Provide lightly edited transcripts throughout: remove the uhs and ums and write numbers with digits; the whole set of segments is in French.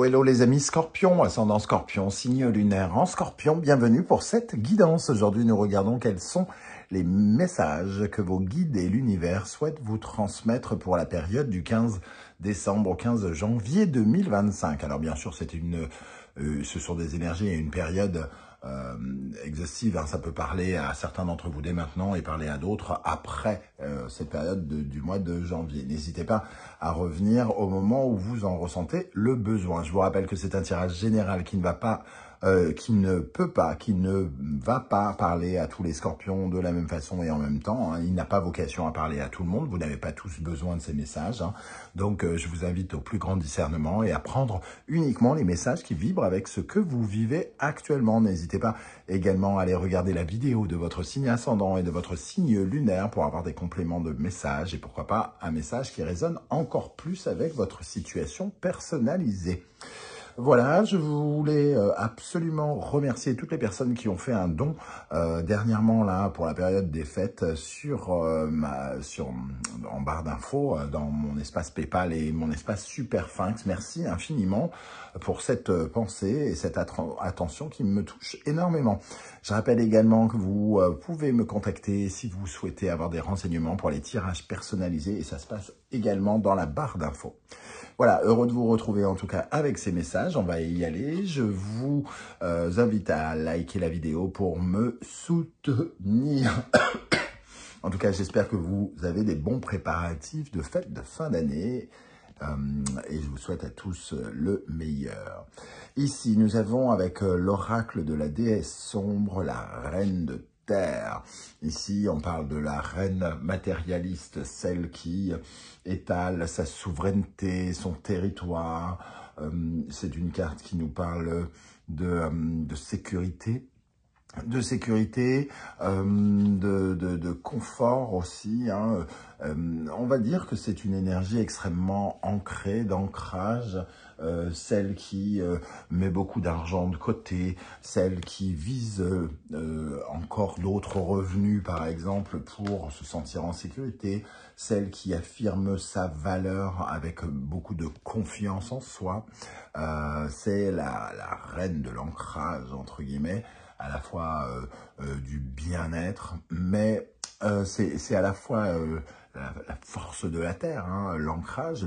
hello les amis Scorpion, ascendant Scorpion, signe lunaire en Scorpion, bienvenue pour cette guidance. Aujourd'hui nous regardons quels sont les messages que vos guides et l'univers souhaitent vous transmettre pour la période du 15 décembre au 15 janvier 2025. Alors bien sûr ce sont des énergies et une période exhaustive, hein. Ça peut parler à certains d'entre vous dès maintenant et parler à d'autres après cette période du mois de janvier. N'hésitez pas à revenir au moment où vous en ressentez le besoin. Je vous rappelle que c'est un tirage général qui ne va pas, qui ne va pas parler à tous les scorpions de la même façon et en même temps, hein. Il n'a pas vocation à parler à tout le monde. Vous n'avez pas tous besoin de ces messages, hein. Donc, je vous invite au plus grand discernement et à prendre uniquement les messages qui vibrent avec ce que vous vivez actuellement. N'hésitez pas également à aller regarder la vidéo de votre signe ascendant et de votre signe lunaire pour avoir des compléments de messages et pourquoi pas un message qui résonne encore plus avec votre situation personnalisée. Voilà, je voulais absolument remercier toutes les personnes qui ont fait un don dernièrement là pour la période des fêtes en barre d'infos dans mon espace PayPal et mon espace Superphinx. Merci infiniment pour cette pensée et cette attention qui me touche énormément. Je rappelle également que vous pouvez me contacter si vous souhaitez avoir des renseignements pour les tirages personnalisés et ça se passe également dans la barre d'infos. Voilà, heureux de vous retrouver en tout cas avec ces messages. On va y aller. Je vous invite à liker la vidéo pour me soutenir. En tout cas, j'espère que vous avez des bons préparatifs de fête de fin d'année. Et je vous souhaite à tous le meilleur. Ici, nous avons avec l'oracle de la déesse sombre, la reine de terre. Ici, on parle de la reine matérialiste, celle qui étale sa souveraineté, son territoire. C'est une carte qui nous parle de sécurité. De confort aussi, hein. On va dire que c'est une énergie extrêmement ancrée, d'ancrage, celle qui met beaucoup d'argent de côté, celle qui vise encore d'autres revenus, par exemple, pour se sentir en sécurité, celle qui affirme sa valeur avec beaucoup de confiance en soi. C'est la reine de l'ancrage, entre guillemets, à la fois du bien-être, mais c'est à la fois la force de la terre, hein, l'ancrage,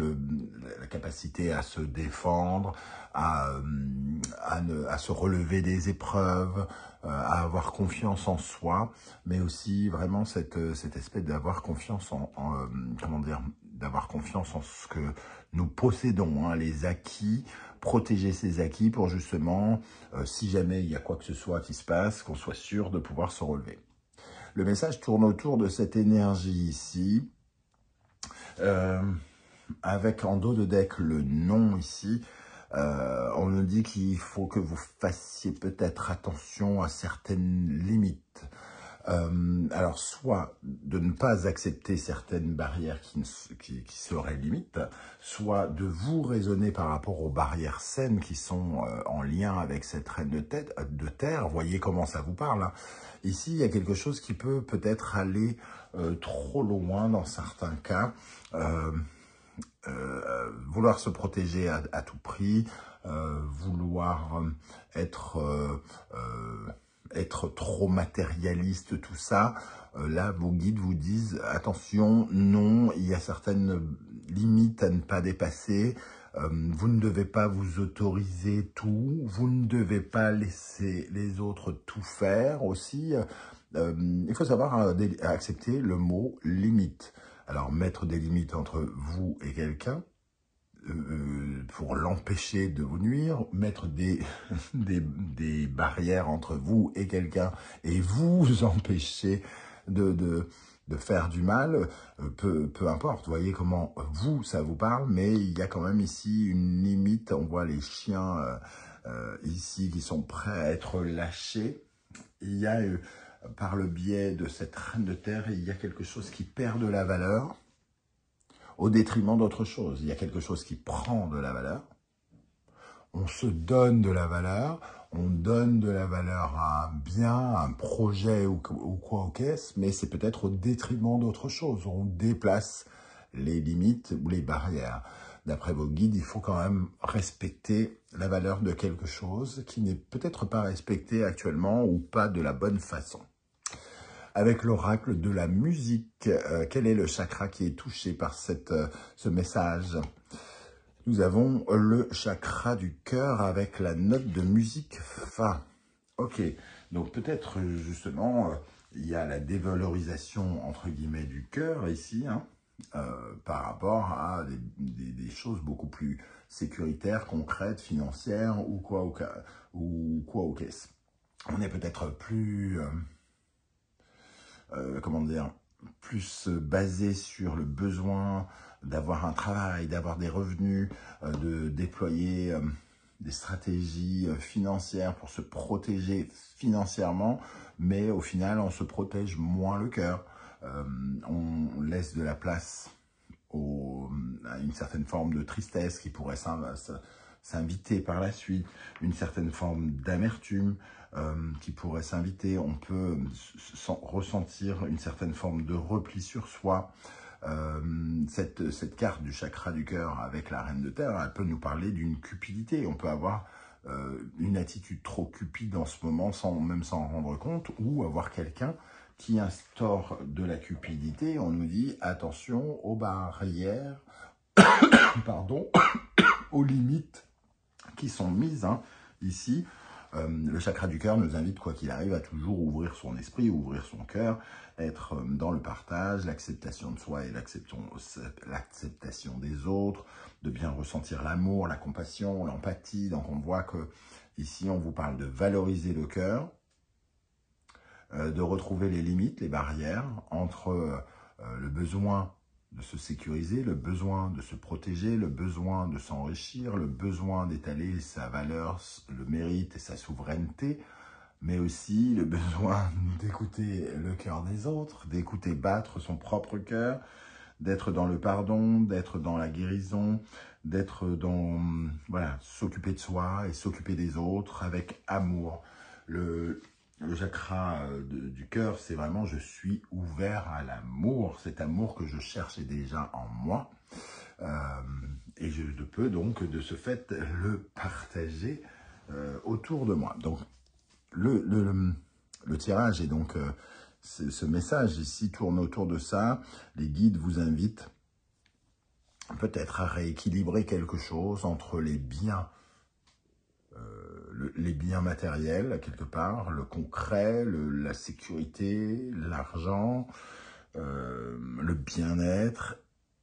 la capacité à se défendre, à se relever des épreuves, à avoir confiance en soi, mais aussi vraiment cet aspect d'avoir confiance comment dire, d'avoir confiance en ce que nous possédons, hein, les acquis, protéger ces acquis pour justement, si jamais il y a quoi que ce soit qui se passe, qu'on soit sûr de pouvoir se relever. Le message tourne autour de cette énergie ici, avec en dos de deck le nom ici. On nous dit qu'il faut que vous fassiez peut-être attention à certaines limites. Alors, soit de ne pas accepter certaines barrières qui seraient limites, soit de vous raisonner par rapport aux barrières saines qui sont en lien avec cette reine de terre. Voyez comment ça vous parle, hein. Ici, il y a quelque chose qui peut peut-être aller trop loin dans certains cas. Vouloir se protéger à tout prix, vouloir être trop matérialiste, tout ça. Là, vos guides vous disent, attention, non, il y a certaines limites à ne pas dépasser. Vous ne devez pas vous autoriser tout. Vous ne devez pas laisser les autres tout faire aussi. Il faut savoir accepter le mot « limite ». Alors, mettre des limites entre vous et quelqu'un, pour l'empêcher de vous nuire, mettre des barrières entre vous et quelqu'un et vous empêcher de faire du mal, peu importe. Vous voyez comment vous, ça vous parle, mais il y a quand même ici une limite. On voit les chiens ici qui sont prêts à être lâchés. Il y a, par le biais de cette reine de terre, il y a quelque chose qui perd de la valeur au détriment d'autre chose. Il y a quelque chose qui prend de la valeur. On se donne de la valeur. On donne de la valeur à un bien, à un projet ou quoi au caisse, mais c'est peut-être au détriment d'autre chose. On déplace les limites ou les barrières. d'après vos guides, il faut quand même respecter la valeur de quelque chose qui n'est peut-être pas respecté actuellement ou pas de la bonne façon. Avec l'oracle de la musique, quel est le chakra qui est touché par ce message? Nous avons le chakra du cœur avec la note de musique Fa. Ok, donc peut-être justement, il y a la dévalorisation entre guillemets du cœur ici, hein, par rapport à des choses beaucoup plus sécuritaires, concrètes, financières ou quoi au caisse. On est peut-être plus, comment dire, plus basé sur le besoin d'avoir un travail, d'avoir des revenus, de déployer des stratégies financières pour se protéger financièrement, mais au final, on se protège moins le cœur. On laisse de la place à une certaine forme de tristesse qui pourrait s'inviter par la suite, une certaine forme d'amertume qui pourrait s'inviter. On peut ressentir une certaine forme de repli sur soi. Cette carte du chakra du cœur avec la reine de terre, elle peut nous parler d'une cupidité. On peut avoir une attitude trop cupide en ce moment même s'en rendre compte, ou avoir quelqu'un qui instaure de la cupidité. On nous dit attention aux barrières, pardon, aux limites qui sont mises ici. Le chakra du cœur nous invite, quoi qu'il arrive, à toujours ouvrir son esprit, ouvrir son cœur, être dans le partage, l'acceptation de soi et l'acceptation des autres, de bien ressentir l'amour, la compassion, l'empathie. Donc on voit que ici on vous parle de valoriser le cœur, de retrouver les limites, les barrières entre le besoin de se sécuriser, le besoin de se protéger, le besoin de s'enrichir, le besoin d'étaler sa valeur, le mérite et sa souveraineté, mais aussi le besoin d'écouter le cœur des autres, d'écouter battre son propre cœur, d'être dans le pardon, d'être dans la guérison, d'être dans, voilà, s'occuper de soi et s'occuper des autres avec amour. Le chakra du cœur, c'est vraiment « je suis ouvert à l'amour ». Cet amour que je cherche est déjà en moi. Et je peux donc, de ce fait, le partager autour de moi. Donc, le tirage et donc ce message ici tourne autour de ça. Les guides vous invitent peut-être à rééquilibrer quelque chose entre les biens matériels, quelque part, le concret, la sécurité, l'argent, le bien-être,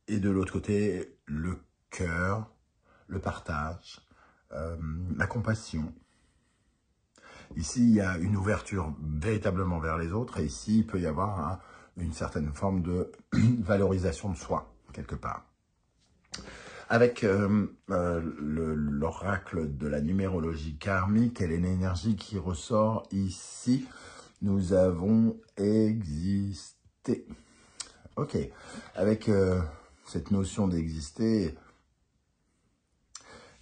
et de l'autre côté, le cœur, le partage, la compassion. Ici, il y a une ouverture véritablement vers les autres, et ici, il peut y avoir une certaine forme de valorisation de soi, quelque part. Avec l'oracle de la numérologie karmique, quelle est l'énergie qui ressort ici? Nous avons existé. Ok, avec cette notion d'exister,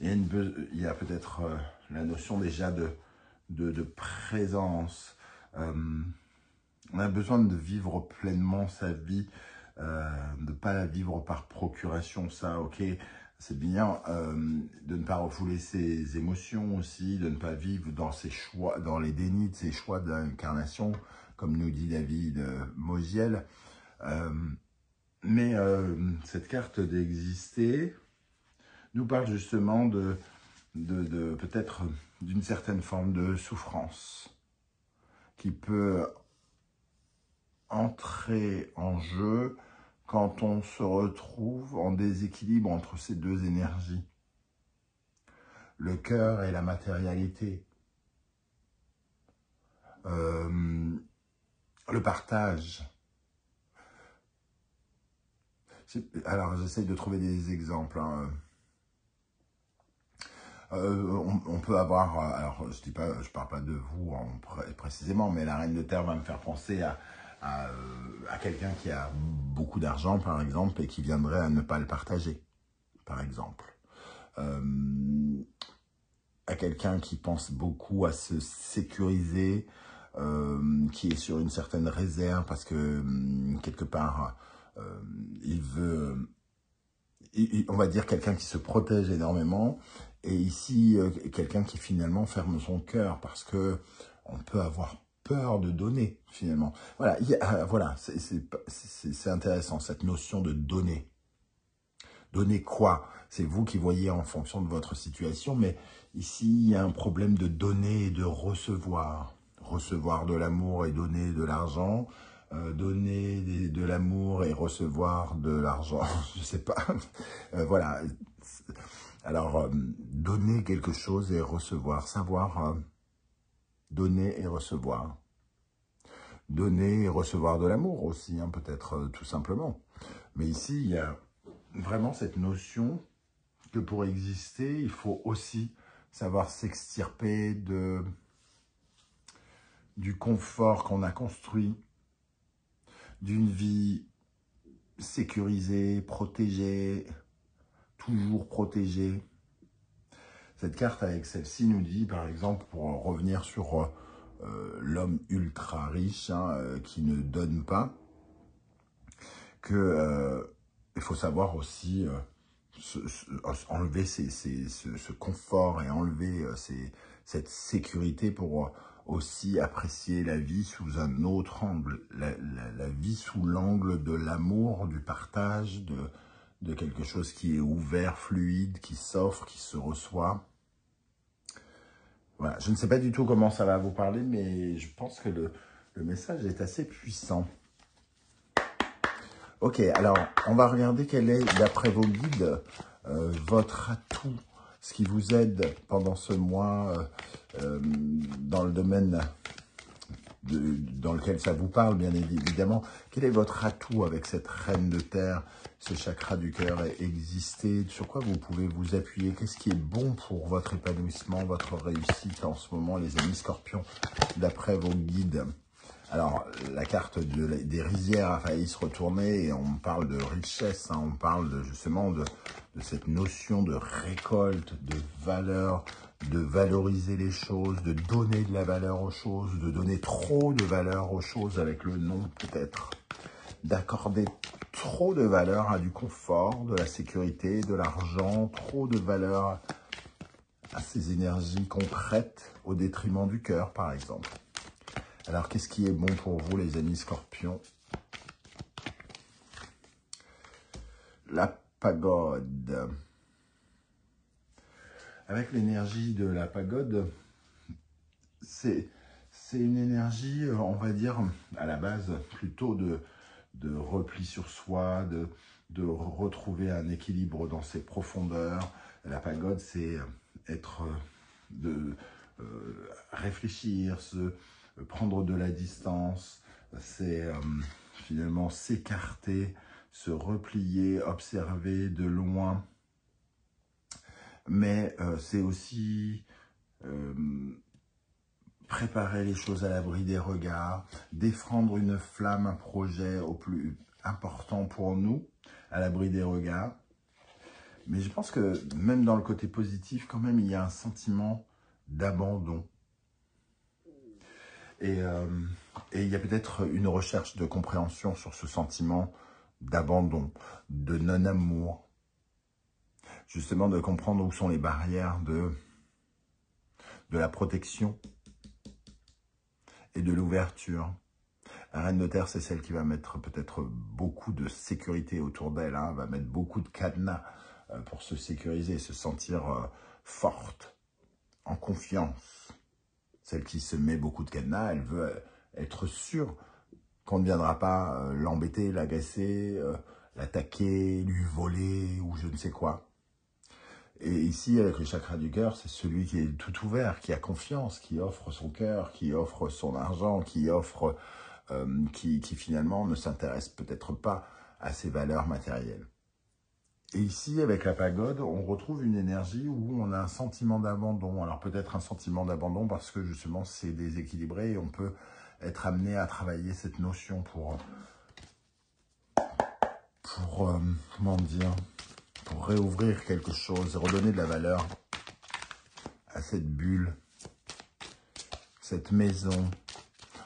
il y a peut-être la notion déjà de présence. On a besoin de vivre pleinement sa vie, de ne pas la vivre par procuration, ça, ok, c'est bien, de ne pas refouler ses émotions aussi, de ne pas vivre dans ses choix, dans les dénis de ses choix d'incarnation, comme nous dit David Moziel. Mais cette carte d'exister nous parle justement de peut-être d'une certaine forme de souffrance qui peut entrer en jeu quand on se retrouve en déséquilibre entre ces deux énergies, le cœur et la matérialité, le partage. Alors, j'essaye de trouver des exemples. On peut avoir, alors je parle pas de vous précisément, mais la reine de terre va me faire penser à quelqu'un qui a beaucoup d'argent, par exemple, et qui viendrait à ne pas le partager, par exemple. À quelqu'un qui pense beaucoup à se sécuriser, qui est sur une certaine réserve parce que, quelque part, il veut on va dire quelqu'un qui se protège énormément, et ici, quelqu'un qui finalement ferme son cœur, parce que on peut avoir peur de donner, finalement. Voilà, voilà, c'est intéressant, cette notion de donner. Donner quoi? C'est vous qui voyez en fonction de votre situation, mais ici, il y a un problème de donner et de recevoir. Recevoir de l'amour et donner de l'argent, donner de l'amour et recevoir de l'argent, je sais pas. Voilà. Alors, donner quelque chose et recevoir, savoir donner et recevoir. Donner et recevoir de l'amour aussi, hein, peut-être tout simplement. Mais ici, il y a vraiment cette notion que pour exister, il faut aussi savoir s'extirper du confort qu'on a construit, d'une vie sécurisée, protégée, toujours protégée. Cette carte avec celle-ci nous dit, par exemple, pour revenir sur l'homme ultra riche, hein, qui ne donne pas, que il faut savoir aussi enlever ce confort et enlever cette sécurité pour aussi apprécier la vie sous un autre angle, la vie sous l'angle de l'amour, du partage, de quelque chose qui est ouvert, fluide, qui s'offre, qui se reçoit. Voilà, je ne sais pas du tout comment ça va vous parler, mais je pense que le message est assez puissant. Ok, alors, on va regarder quel est, d'après vos guides, votre atout, ce qui vous aide pendant ce mois dans le domaine dans lequel ça vous parle, bien évidemment. Quel est votre atout avec cette reine de terre, ce chakra du cœur exister? Sur quoi vous pouvez vous appuyer? Qu'est-ce qui est bon pour votre épanouissement, votre réussite en ce moment, les amis scorpions, d'après vos guides? Alors, la carte des rizières a failli se retourner et on parle de richesse, hein, on parle justement de cette notion de récolte, de valeur, de valoriser les choses, de donner de la valeur aux choses, de donner trop de valeur aux choses avec le nom peut-être, d'accorder trop de valeur à du confort, de la sécurité, de l'argent, trop de valeur à ces énergies concrètes au détriment du cœur par exemple. Alors, qu'est-ce qui est bon pour vous, les amis scorpions? La pagode. Avec l'énergie de la pagode, c'est une énergie, on va dire, à la base, plutôt de repli sur soi, de retrouver un équilibre dans ses profondeurs. La pagode, c'est être, réfléchir, prendre de la distance, c'est finalement s'écarter, se replier, observer de loin. Mais c'est aussi préparer les choses à l'abri des regards, défendre une flamme, un projet au plus important pour nous, à l'abri des regards. Mais je pense que même dans le côté positif, quand même, il y a un sentiment d'abandon. Et il y a peut-être une recherche de compréhension sur ce sentiment d'abandon, de non-amour. Justement, de comprendre où sont les barrières de la protection et de l'ouverture. La reine de terre, c'est celle qui va mettre peut-être beaucoup de sécurité autour d'elle, hein, va mettre beaucoup de cadenas pour se sécuriser, se sentir forte, en confiance. Celle qui se met beaucoup de cadenas, elle veut être sûre qu'on ne viendra pas l'embêter, l'agacer, l'attaquer, lui voler ou je ne sais quoi. Et ici, avec le chakra du cœur, c'est celui qui est tout ouvert, qui a confiance, qui offre son cœur, qui offre son argent, qui offre, qui finalement ne s'intéresse peut-être pas à ses valeurs matérielles. Et ici, avec la pagode, on retrouve une énergie où on a un sentiment d'abandon. Alors peut-être un sentiment d'abandon parce que justement c'est déséquilibré et on peut être amené à travailler cette notion pour comment dire, pour réouvrir quelque chose et redonner de la valeur à cette bulle, cette maison,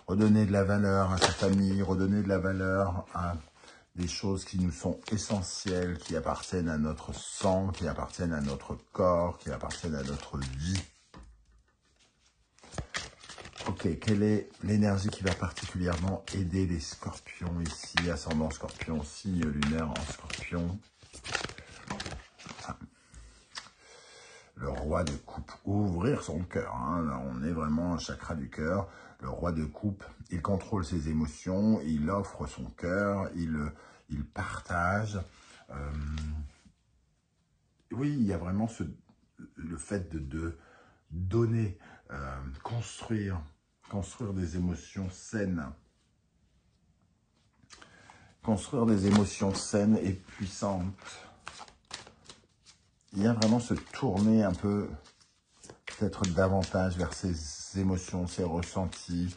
redonner de la valeur à sa famille, redonner de la valeur à des choses qui nous sont essentielles, qui appartiennent à notre sang, qui appartiennent à notre corps, qui appartiennent à notre vie. Ok, quelle est l'énergie qui va particulièrement aider les scorpions ici, ascendant scorpion, signe lunaire en scorpion? Le roi de coupe, ouvrir son cœur, hein. Là, on est vraiment un chakra du cœur. Le roi de coupe, il contrôle ses émotions, il offre son cœur, il partage. Oui, il y a vraiment le fait de donner, construire des émotions saines. Construire des émotions saines et puissantes. Il y a vraiment se tourner un peu, peut-être davantage vers ses émotions, ses ressentis.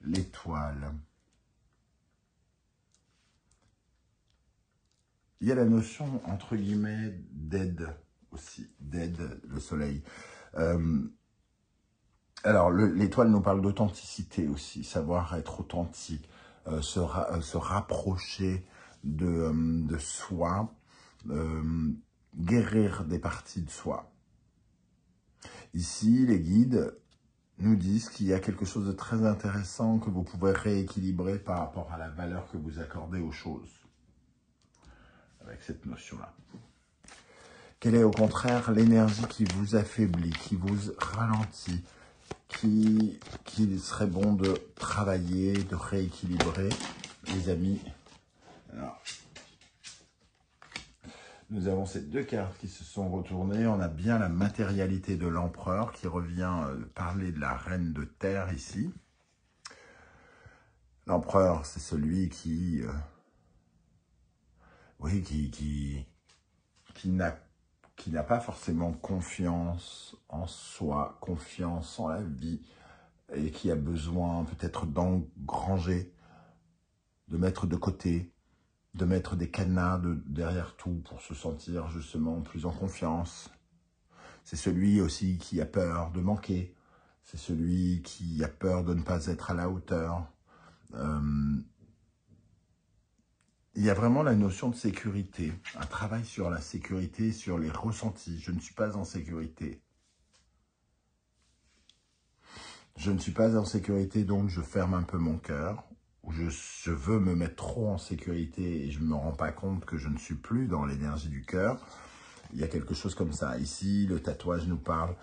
L'étoile. Il y a la notion, entre guillemets, d'aide aussi, d'aide, le soleil. Alors, l'étoile nous parle d'authenticité aussi, savoir être authentique, se rapprocher de soi, guérir des parties de soi. Ici, les guides nous disent qu'il y a quelque chose de très intéressant que vous pouvez rééquilibrer par rapport à la valeur que vous accordez aux choses, avec cette notion-là. Quelle est au contraire l'énergie qui vous affaiblit, qui vous ralentit, qu'il serait bon de travailler, de rééquilibrer, les amis? Alors, nous avons ces deux cartes qui se sont retournées. On a bien la matérialité de l'empereur qui revient parler de la reine de terre ici. L'empereur, c'est celui qui n'a pas forcément confiance en soi, confiance en la vie, et qui a besoin peut-être d'engranger, de mettre de côté, de mettre des cadenas derrière tout pour se sentir justement plus en confiance. C'est celui aussi qui a peur de manquer, c'est celui qui a peur de ne pas être à la hauteur. Il y a vraiment la notion de sécurité, un travail sur la sécurité, sur les ressentis. Je ne suis pas en sécurité. Je ne suis pas en sécurité, donc je ferme un peu mon cœur. Je veux me mettre trop en sécurité et je ne me rends pas compte que je ne suis plus dans l'énergie du cœur. Il y a quelque chose comme ça. Ici, le tatouage nous parle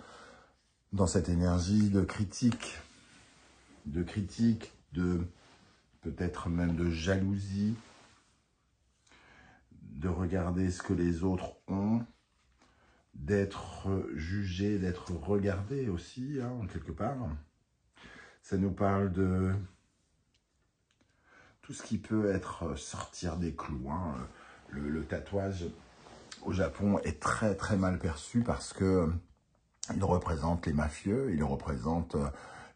dans cette énergie de critique, de peut-être même de jalousie, de regarder ce que les autres ont, d'être jugé, d'être regardé aussi, hein, quelque part. Ça nous parle de tout ce qui peut être sortir des clous, hein. Le tatouage au Japon est très très mal perçu parce que il représente les mafieux, il représente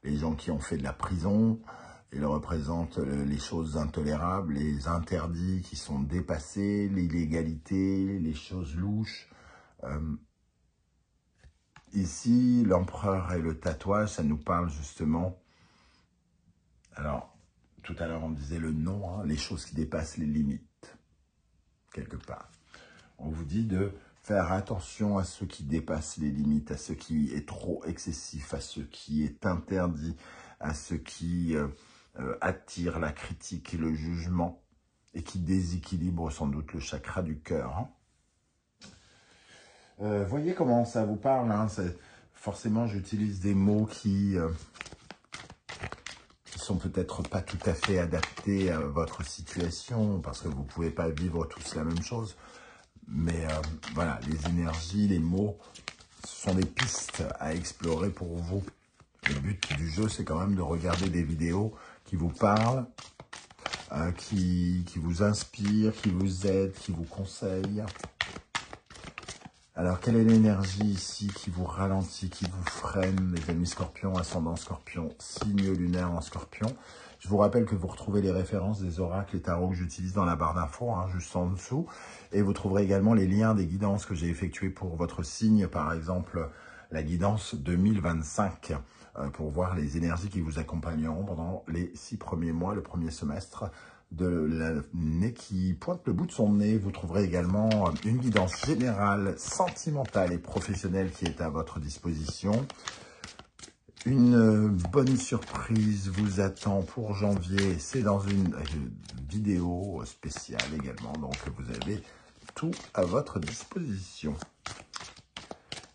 les gens qui ont fait de la prison, il représente les choses intolérables, les interdits qui sont dépassés, l'illégalité, les choses louches. Ici, l'empereur et le tatouage, ça nous parle justement... Alors, tout à l'heure, on disait le nom, hein, les choses qui dépassent les limites, quelque part. On vous dit de faire attention à ce qui dépasse les limites, à ce qui est trop excessif, à ce qui est interdit, à ce qui attire la critique et le jugement et qui déséquilibre sans doute le chakra du cœur. Hein. Voyez comment ça vous parle, hein, forcément, j'utilise des mots qui sont peut-être pas tout à fait adaptés à votre situation, parce que vous ne pouvez pas vivre tous la même chose. Mais voilà, les énergies, les mots, ce sont des pistes à explorer pour vous. Le but du jeu, c'est quand même de regarder des vidéos qui vous parlent, qui vous inspirent, qui vous aident, qui vous conseillent. Alors, quelle est l'énergie ici qui vous ralentit, qui vous freine, les amis scorpions, ascendant scorpion, signe lunaire en scorpion? Je vous rappelle que vous retrouvez les références des oracles et tarots que j'utilise dans la barre d'infos, hein, juste en dessous. Et vous trouverez également les liens des guidances que j'ai effectuées pour votre signe, par exemple, la guidance 2025. pour voir les énergies qui vous accompagneront pendant les 6 premiers mois, le premier semestre de l'année qui pointe le bout de son nez. Vous trouverez également une guidance générale, sentimentale et professionnelle qui est à votre disposition. Une bonne surprise vous attend pour janvier. C'est dans une vidéo spéciale également, donc vous avez tout à votre disposition.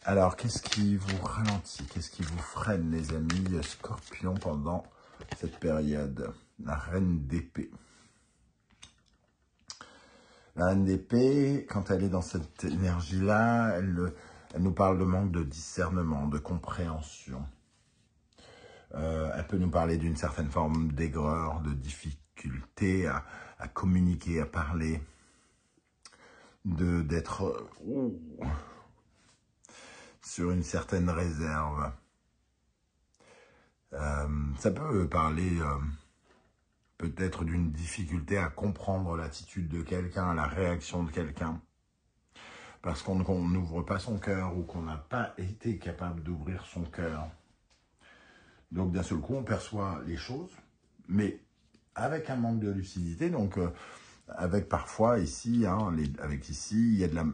Alors, qu'est-ce qui vous ralentit? Qu'est-ce qui vous freine, les amis Scorpions, pendant cette période? La reine d'épée. La reine d'épée, quand elle est dans cette énergie-là, elle nous parle de manque de discernement, de compréhension. Elle peut nous parler d'une certaine forme d'aigreur, de difficulté à communiquer, à parler, d'être sur une certaine réserve. Ça peut parler peut-être d'une difficulté à comprendre l'attitude de quelqu'un, la réaction de quelqu'un, parce qu'on n'ouvre pas son cœur ou qu'on n'a pas été capable d'ouvrir son cœur. Donc d'un seul coup, on perçoit les choses, mais avec un manque de lucidité, donc avec parfois ici,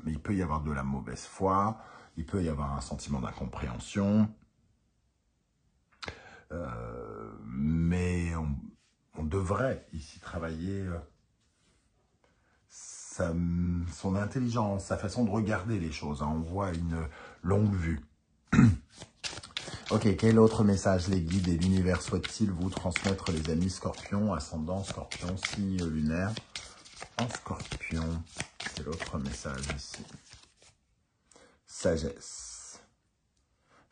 il peut y avoir de la mauvaise foi, il peut y avoir un sentiment d'incompréhension, mais on devrait ici travailler son intelligence, sa façon de regarder les choses. On voit une longue vue. Ok, quel autre message les guides et l'univers souhaitent-ils vous transmettre, les amis Scorpions, ascendant Scorpion, signe lunaire en Scorpion? C'est l'autre message ici. Sagesse.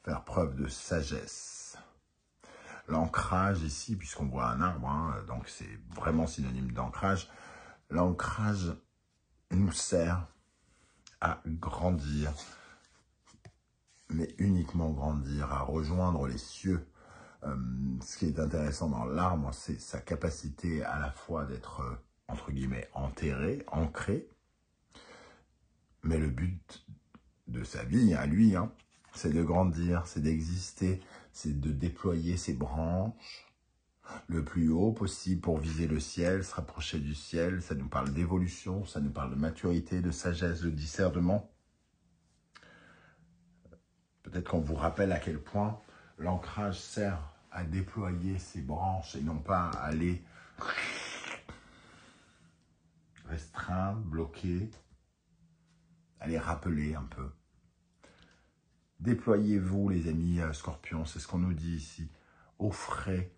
Faire preuve de sagesse. L'ancrage ici, puisqu'on voit un arbre, hein, donc c'est vraiment synonyme d'ancrage. L'ancrage nous sert à grandir, mais uniquement grandir, à rejoindre les cieux. Ce qui est intéressant dans l'arbre, c'est sa capacité à la fois d'être, entre guillemets, enterré, ancré, mais le but de sa vie, à lui, hein, c'est de grandir, c'est d'exister, c'est de déployer ses branches le plus haut possible pour viser le ciel, se rapprocher du ciel. Ça nous parle d'évolution, ça nous parle de maturité, de sagesse, de discernement. Peut-être qu'on vous rappelle à quel point l'ancrage sert à déployer ses branches et non pas à aller restreindre, bloquer, à les rappeler un peu. Déployez-vous, les amis Scorpions, c'est ce qu'on nous dit ici. Offrez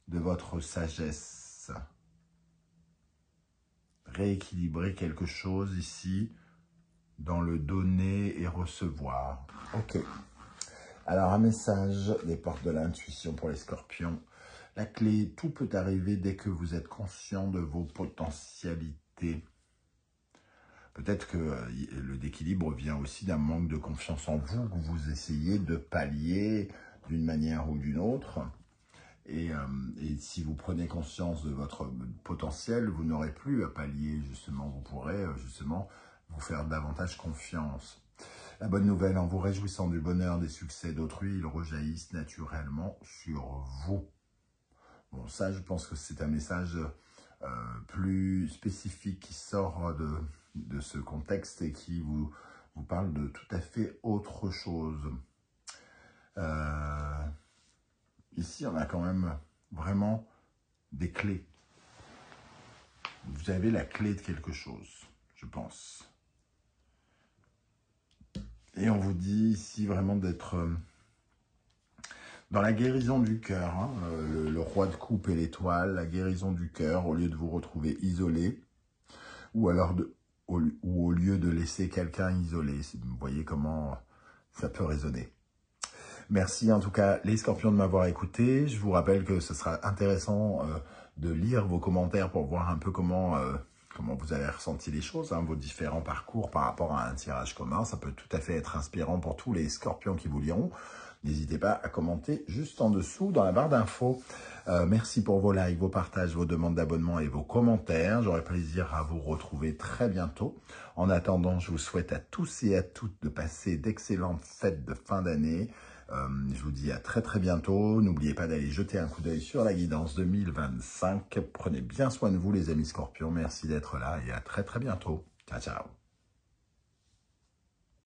de votre sagesse. Rééquilibrez quelque chose ici dans le donner et recevoir. Ok. Alors, un message des portes de l'intuition pour les Scorpions. La clé, tout peut arriver dès que vous êtes conscient de vos potentialités. Peut-être que le déséquilibre vient aussi d'un manque de confiance en vous, que vous essayez de pallier d'une manière ou d'une autre. Et si vous prenez conscience de votre potentiel, vous n'aurez plus à pallier, justement. Vous pourrez, justement, vous faire davantage confiance. La bonne nouvelle, en vous réjouissant du bonheur des succès d'autrui, ils rejaillissent naturellement sur vous. Bon, ça, je pense que c'est un message plus spécifique qui sort de ce contexte et qui vous parle de tout à fait autre chose. Ici, on a quand même vraiment des clés. Vous avez la clé de quelque chose, je pense. Et on vous dit ici vraiment d'être dans la guérison du cœur, hein, le roi de coupe et l'étoile, la guérison du cœur, au lieu de vous retrouver isolé, ou alors au lieu de laisser quelqu'un isolé. Vous voyez comment ça peut résonner. Merci en tout cas les Scorpions de m'avoir écouté. Je vous rappelle que ce sera intéressant de lire vos commentaires pour voir un peu comment vous avez ressenti les choses, hein, vos différents parcours par rapport à un tirage commun. Ça peut tout à fait être inspirant pour tous les Scorpions qui vous liront. N'hésitez pas à commenter juste en dessous dans la barre d'infos. Merci pour vos likes, vos partages, vos demandes d'abonnement et vos commentaires. J'aurai plaisir à vous retrouver très bientôt. En attendant, je vous souhaite à tous et à toutes de passer d'excellentes fêtes de fin d'année. Je vous dis à très très bientôt. N'oubliez pas d'aller jeter un coup d'œil sur la guidance 2025. Prenez bien soin de vous les amis Scorpions. Merci d'être là et à très très bientôt. Ciao ciao.